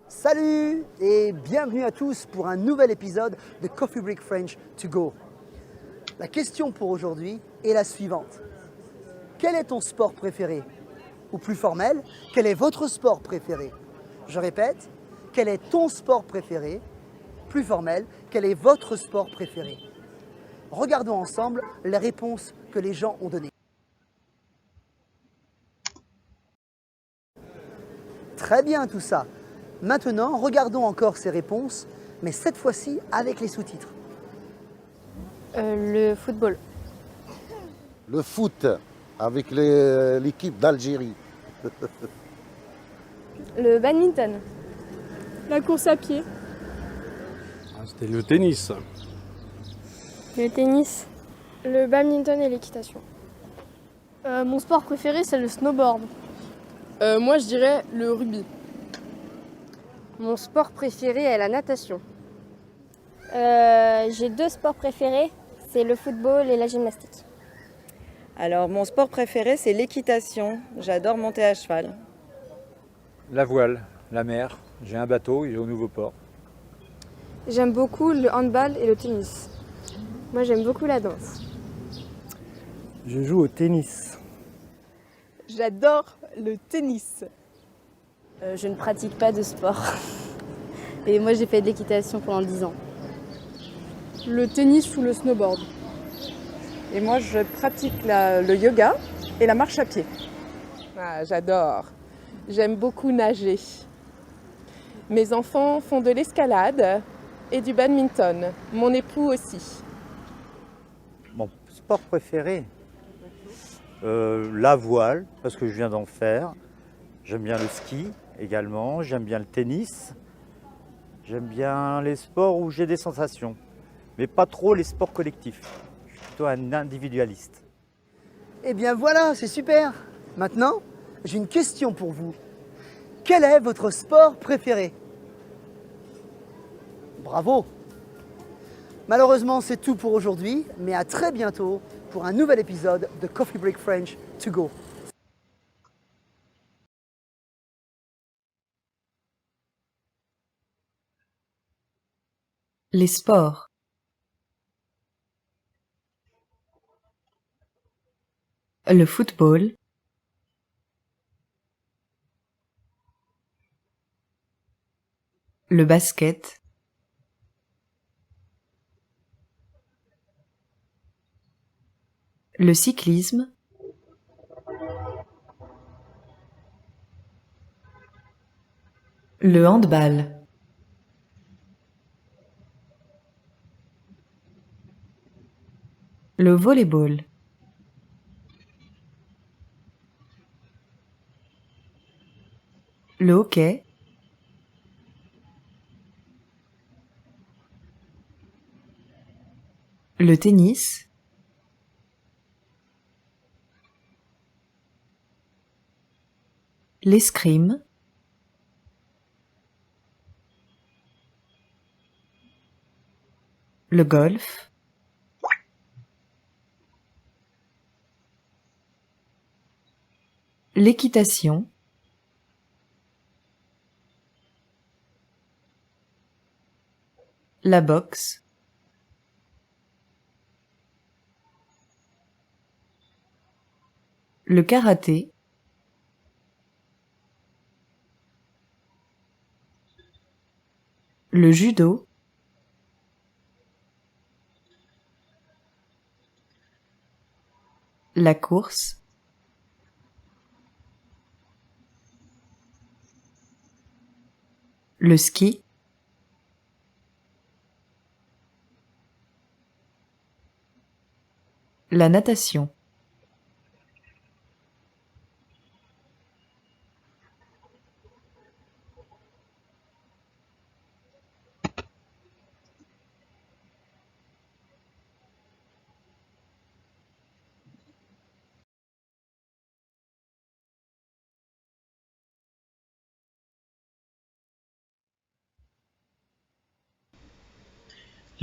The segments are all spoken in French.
Salut et bienvenue à tous pour un nouvel épisode de Coffee Break French to go. La question pour aujourd'hui est la suivante. Quel est ton sport préféré? Ou plus formel, quel est votre sport préféré? Je répète, quel est ton sport préféré? Plus formel, quel est votre sport préféré? Regardons ensemble les réponses que les gens ont données. Très bien tout ça. Maintenant, regardons encore ces réponses, mais cette fois-ci avec les sous-titres. Le football. Le foot avec l'équipe d'Algérie. Le badminton. La course à pied. C'était le tennis. Le tennis. Le badminton et l'équitation. Mon sport préféré, c'est le snowboard. Moi, je dirais le rugby. Mon sport préféré est la natation. J'ai deux sports préférés, c'est le football et la gymnastique. Alors, mon sport préféré, c'est l'équitation. J'adore monter à cheval. La voile, la mer. J'ai un bateau, il est au Nouveau-Port. J'aime beaucoup le handball et le tennis. Moi, j'aime beaucoup la danse. Je joue au tennis. J'adore le tennis. Je ne pratique pas de sport. Et moi, j'ai fait de l'équitation pendant 10 ans. Le tennis ou le snowboard. Et moi, je pratique le yoga et la marche à pied. Ah, j'adore. J'aime beaucoup nager. Mes enfants font de l'escalade et du badminton. Mon époux aussi. Mon sport préféré, la voile, parce que je viens d'en faire. J'aime bien le ski également, j'aime bien le tennis. J'aime bien les sports où j'ai des sensations, mais pas trop les sports collectifs. Je suis plutôt un individualiste. Eh bien voilà, c'est super. Maintenant, j'ai une question pour vous. Quel est votre sport préféré? Bravo! Malheureusement, c'est tout pour aujourd'hui, mais à très bientôt pour un nouvel épisode de Coffee Break French to go. Les sports. Le football. Le basket. Le cyclisme. Le handball. Le volley-ball. Le hockey. Le tennis. L'escrime. Le golf. L'équitation. La boxe. Le karaté. Le judo. La course. Le ski. La natation.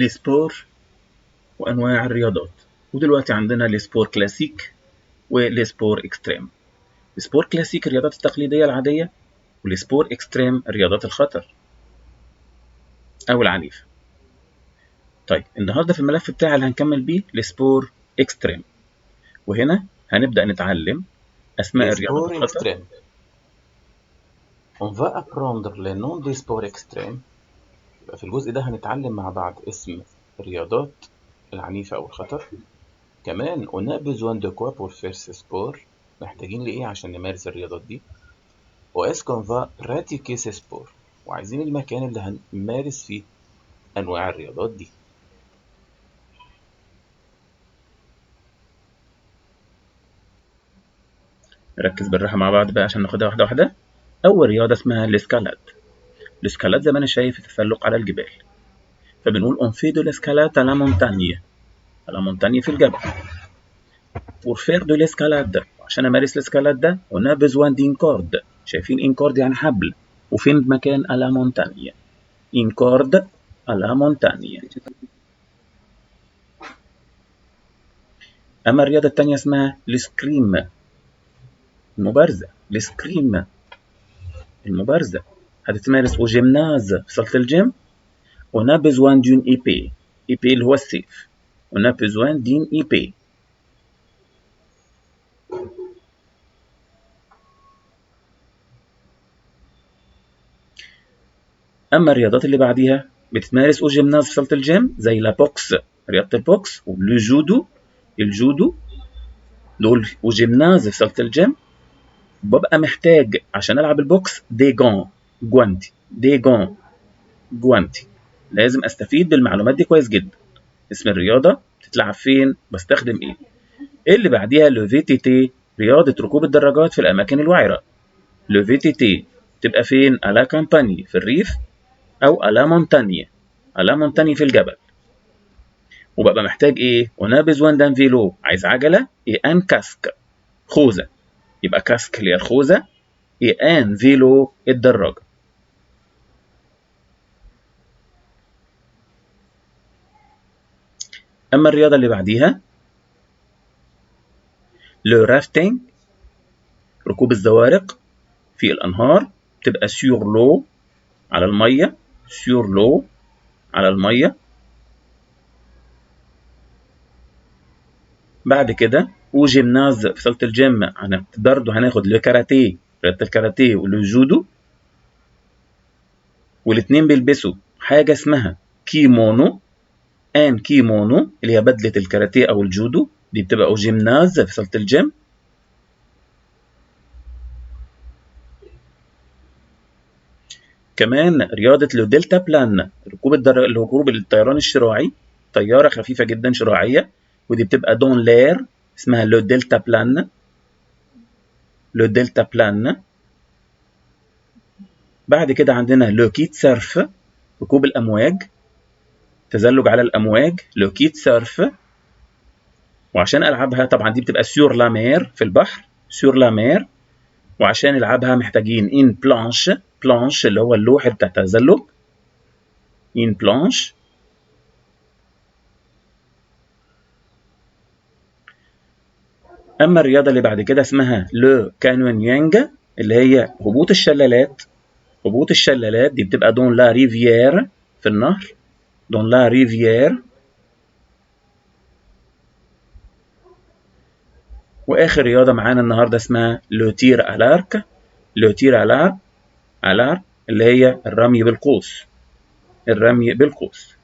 السبور وأنواع الرياضات. ودلوقتي عندنا السبور كلاسيك والسبور اكستريم. السبور كلاسيك الرياضات التقليدية العادية والسبور اكستريم رياضات الخطر أو العنيفة. طيب النهاردة في الملف بتاعي اللي هنكمل بيه السبور اكستريم، وهنا هنبدأ نتعلم أسماء الرياضات الخطر. On va apprendre les noms des sports extrêmes. في الجزء ده هنتعلم مع بعض اسم الرياضات العنيفة أو الخطر. كمان on a besoin de quoi pour faire ce sport. محتاجين لإيه عشان نمارس الرياضات دي. وest qu'on va pratiquer ce sport. وعايزين المكان اللي هنمارس فيه أنواع الرياضات دي. نركز بالراحة مع بعض بقى عشان ناخدها واحدة واحدة. أول رياضة اسمها الاسكالاد. الاسكالاد زي ما أنا شايف التسلق على الجبال، فبنقول on fait de l'escalade à la montagne. à la montagne في الجبل. pour faire de l'escalade عشان أمارس الاسكالاد ده on a besoin d'une corde. شايفين une corde يعني حبل، وفين مكان à la montagne. une corde à la montagne. أما الرياضة التانية اسمها الاسكريم، المبارزة. الاسكريم المبارزة هتتمارس au gymnase في صالة الجيم. on a besoin d'une épée. épée اللي هو السيف. on a besoin d'une épée. أما الرياضات اللي بعديها بتتمارس au gymnase في صالة الجيم زي لا بوكس، رياضة البوكس، والجودو. الجودو دول au gymnase في صالة الجيم. ببقى محتاج عشان ألعب البوكس دي جون، جوانتي. دي جون، جوانتي. لازم أستفيد بالمعلومات دي كويس جدا. اسم الرياضة بتتلعب فين، بستخدم إيه. اللي بعديها لو في تي تي، رياضة ركوب الدراجات في الأماكن الوعرة. لو في تي تي تبقى فين؟ على كامباني في الريف، أو على مونتانية، على مونتانية في الجبل. وببقى محتاج إيه؟ وأنا بزوان دان فيلو، عايز عجلة، إيه أن كاسك، خوذة. يبقى كاسك اللي هي الخوذة، إيه أن فيلو الدراجة. أما الرياضة اللي بعديها لو رافتينج، ركوب الزوارق في الأنهار، تبقى سيور لو على المية، سيور لو على المية. بعد كده وجيمناز في صالة الجيم برضه هناخد لو كاراتيه، رياضة الكاراتيه، ولو جودو. والاتنين بيلبسوا حاجة اسمها كيمونو، ان كيمونو اللي هي بدلة الكاراتيه أو الجودو، دي بتبقى جيمناز في صالة الجيم. كمان رياضة لو دلتا بلان، ركوب الطيران الشراعي، طيارة خفيفة جدا شراعية، ودي بتبقى دون لير، اسمها لو دلتا بلان. لو دلتا بلان. بعد كده عندنا لو كيت سيرف، ركوب الأمواج، تزلج على الأمواج، لو كيت سيرف. وعشان ألعبها طبعا دي بتبقى سور لا مير في البحر، سور لا مير. وعشان نلعبها محتاجين إن بلانش، بلانش اللي هو اللوح بتاع التزلج، إن بلانش. أما الرياضة اللي بعد كده اسمها لو كانيونينج، اللي هي هبوط الشلالات. هبوط الشلالات دي بتبقى دون لا ريفيير في النهر، دون لا ريفيير. وآخر رياضة معانا النهاردة اسمها لو تير ألارك، لو تير ألار اللي هي الرمي بالقوس، الرمي بالقوس.